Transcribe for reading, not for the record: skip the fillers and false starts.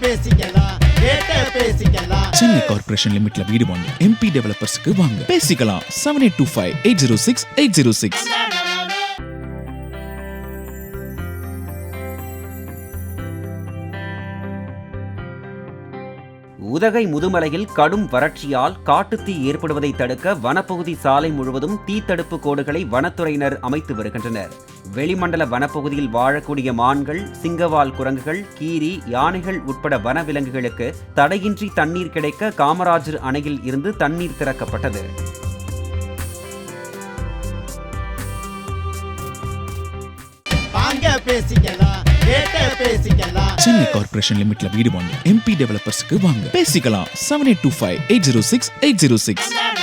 பேசிக்கலாம் சென்னை கார்ப்பரேஷன் லிமிட்ல வீடு வாங்க MP டெவலப்பர்ஸ்க்கு வாங்க பேசிக்கலாம் 7825806806. உதகை முதுமலையில் கடும் வறட்சியால் காட்டுத்தீ ஏற்படுவதை தடுக்க வனப்பகுதி சாலை முழுவதும் தீத்தடுப்பு கோடுகளை வனத்துறையினர் அமைத்து வருகின்றனர். வெளிமண்டல வனப்பகுதியில் வாழக்கூடிய மான்கள், சிங்கவால் குரங்குகள், கீரி, யானைகள் உட்பட வனவிலங்குகளுக்கு தடையின்றி தண்ணீர் கிடைக்க காமராஜர் அணையில் இருந்து தண்ணீர் திறக்கப்பட்டது. சென்னை கார்ப்பரேஷன் லிமிட்ல வீடு வாங்க MP டெவலப்பர்ஸ்க்கு வாங்க பேசிக்கலாம் 7825806806.